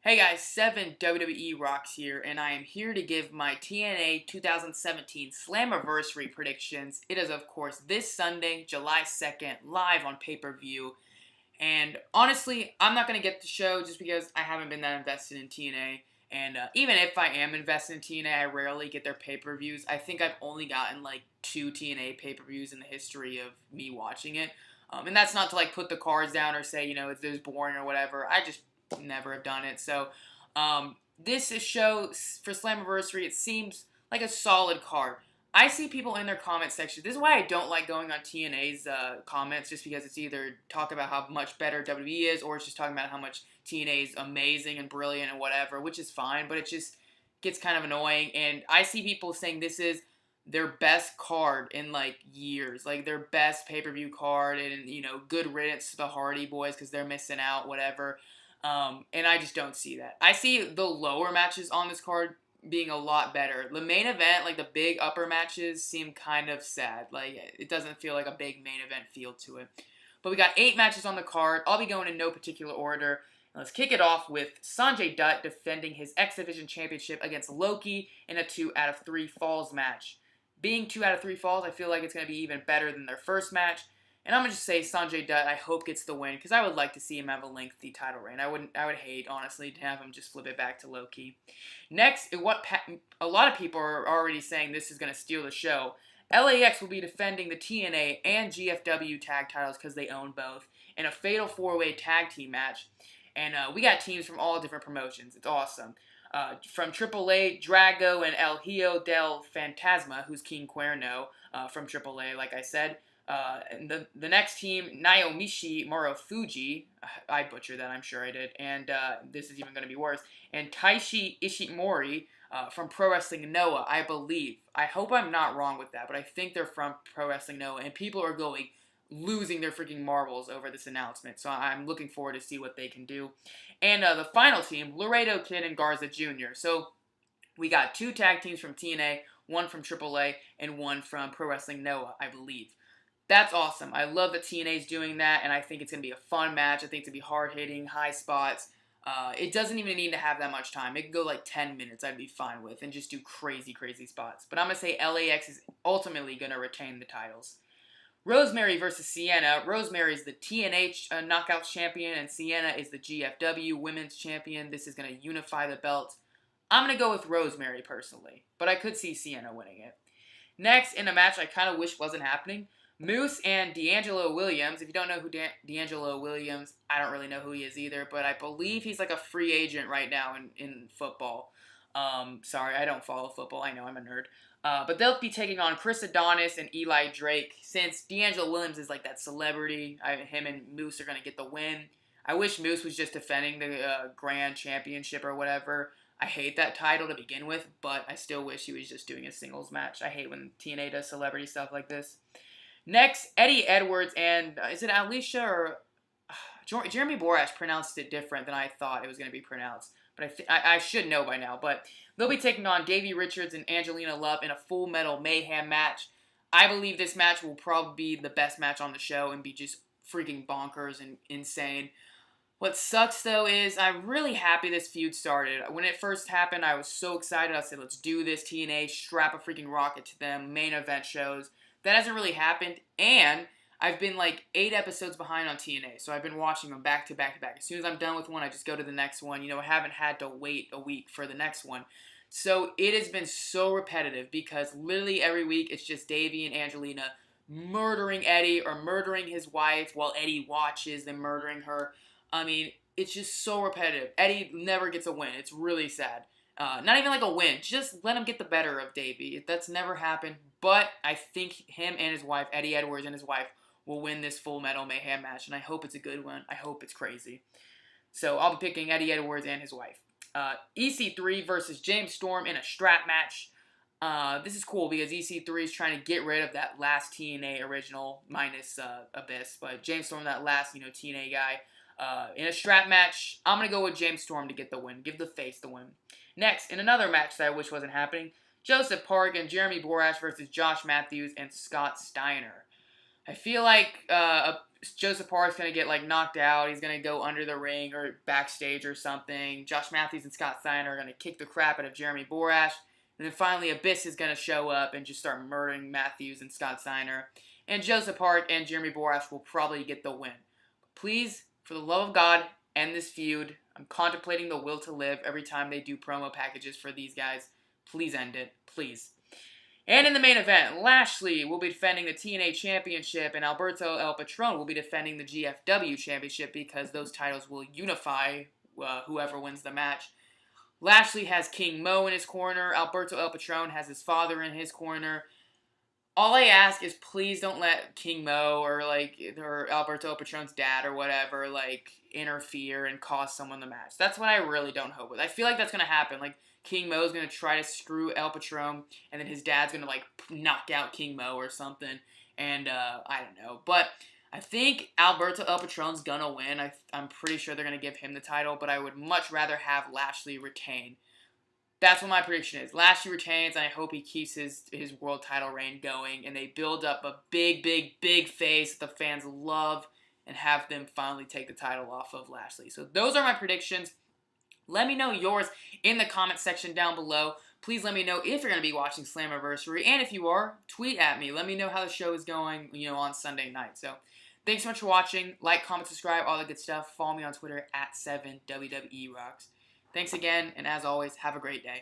Hey guys, 7 WWE Rocks here, and I am here to give my TNA 2017 Slammiversary predictions. It is, of course, this Sunday, July 2nd, live on pay-per-view. And honestly, I'm not going to get the show just because I haven't been that invested in TNA. And even if I am invested in TNA, I rarely get their pay-per-views. I think I've only gotten like 2 TNA pay-per-views in the history of me watching it. And that's not to like put the cards down or say, it's this boring or whatever. I just never have done it. So this is show for Slammiversary. It seems like a solid card. I see people in their comment section. This is why I don't like going on TNA's comments, just because it's either talk about how much better WWE is, or it's just talking about how much TNA is amazing and brilliant and whatever, which is fine, but it just gets kind of annoying. And I see people saying this is their best card in like years, like their best pay-per-view card, and good riddance to the Hardy Boys because they're missing out, whatever. And I just don't see that. I see the lower matches on this card being a lot better. The main event, like the big upper matches, seem kind of sad. Like, it doesn't feel like a big main event feel to it. But we got 8 matches on the card. I'll be going in no particular order. Let's kick it off with Sanjay Dutt defending his X Division Championship against Loki in a 2 out of 3 falls match. Being 2 out of 3 falls, I feel like it's going to be even better than their first match. And I'm going to just say Sanjay Dutt, I hope, gets the win, because I would like to see him have a lengthy title reign. I would hate, honestly, to have him just flip it back to Loki. Next, what a lot of people are already saying this is going to steal the show. LAX will be defending the TNA and GFW tag titles because they own both in a fatal 4-way tag team match. And we got teams from all different promotions. It's awesome. From AAA, Drago and El Hijo del Fantasma, who's King Cuerno from AAA, like I said. And the next team, Naomichi Marufuji, I butchered that, I'm sure I did, and this is even going to be worse, and Taishi Ishimori from Pro Wrestling Noah, I believe. I hope I'm not wrong with that, but I think they're from Pro Wrestling Noah, and people are losing their freaking marbles over this announcement, so I'm looking forward to see what they can do. And the final team, Laredo Kid and Garza Jr. So we got 2 tag teams from TNA, 1 from AAA, and 1 from Pro Wrestling Noah, I believe. That's awesome. I love that TNA's doing that, and I think it's going to be a fun match. I think it's going to be hard-hitting, high spots. It doesn't even need to have that much time. It could go like 10 minutes, I'd be fine with, and just do crazy, crazy spots. But I'm going to say LAX is ultimately going to retain the titles. Rosemary versus Sienna. Rosemary is the TNA Knockouts champion, and Sienna is the GFW Women's champion. This is going to unify the belts. I'm going to go with Rosemary, personally, but I could see Sienna winning it. Next, in a match I kind of wish wasn't happening, Moose and D'Angelo Williams. If you don't know who D'Angelo Williams, I don't really know who he is either, but I believe he's like a free agent right now in football. Sorry, I don't follow football. I know, I'm a nerd. But they'll be taking on Chris Adonis and Eli Drake. Since D'Angelo Williams is like that celebrity, him and Moose are going to get the win. I wish Moose was just defending the Grand Championship or whatever. I hate that title to begin with, but I still wish he was just doing a singles match. I hate when TNA does celebrity stuff like this. Next, Eddie Edwards and, is it Alicia or... Jeremy Borash pronounced it different than I thought it was going to be pronounced. But I should know by now. But they'll be taking on Davey Richards and Angelina Love in a Full Metal Mayhem match. I believe this match will probably be the best match on the show and be just freaking bonkers and insane. What sucks, though, is I'm really happy this feud started. When it first happened, I was so excited. I said, let's do this, TNA, strap a freaking rocket to them, main event shows. That hasn't really happened, and I've been like 8 episodes behind on TNA, so I've been watching them back to back to back. As soon as I'm done with one, I just go to the next one. I haven't had to wait a week for the next one. So it has been so repetitive because literally every week it's just Davey and Angelina murdering Eddie or murdering his wife while Eddie watches them murdering her. I mean, it's just so repetitive. Eddie never gets a win. It's really sad. Not even like a win. Just let him get the better of Davey. That's never happened. But I think him and his wife, Eddie Edwards and his wife, will win this Full Metal Mayhem match. And I hope it's a good one. I hope it's crazy. So I'll be picking Eddie Edwards and his wife. EC3 versus James Storm in a strap match. This is cool because EC3 is trying to get rid of that last TNA original minus Abyss. But James Storm, that last TNA guy. In a strap match, I'm going to go with James Storm to get the win. Give the face the win. Next, in another match that I wish wasn't happening, Joseph Park and Jeremy Borash versus Josh Matthews and Scott Steiner. I feel like Joseph Park's going to get, like, knocked out. He's going to go under the ring or backstage or something. Josh Matthews and Scott Steiner are going to kick the crap out of Jeremy Borash. And then finally, Abyss is going to show up and just start murdering Matthews and Scott Steiner. And Joseph Park and Jeremy Borash will probably get the win. Please, for the love of God, end this feud. I'm contemplating the Will to Live every time they do promo packages for these guys. Please end it. Please. And in the main event, Lashley will be defending the TNA Championship, and Alberto El Patron will be defending the GFW Championship because those titles will unify whoever wins the match. Lashley has King Mo in his corner. Alberto El Patron has his father in his corner. All I ask is please don't let King Mo or Alberto El Patron's dad or whatever interfere and cost someone the match. That's what I really don't hope with. I feel like that's gonna happen. Like King Mo's gonna try to screw El Patron, and then his dad's gonna knock out King Mo or something. And I don't know, but I think Alberto El Patron's gonna win. I'm pretty sure they're gonna give him the title, but I would much rather have Lashley retain. That's what my prediction is. Lashley retains, and I hope he keeps his world title reign going, and they build up a big, big, big face that the fans love and have them finally take the title off of Lashley. So those are my predictions. Let me know yours in the comment section down below. Please let me know if you're going to be watching Slammiversary, and if you are, tweet at me. Let me know how the show is going, on Sunday night. So thanks so much for watching. Like, comment, subscribe, all the good stuff. Follow me on Twitter at 7WWERocks. Thanks again, and as always, have a great day.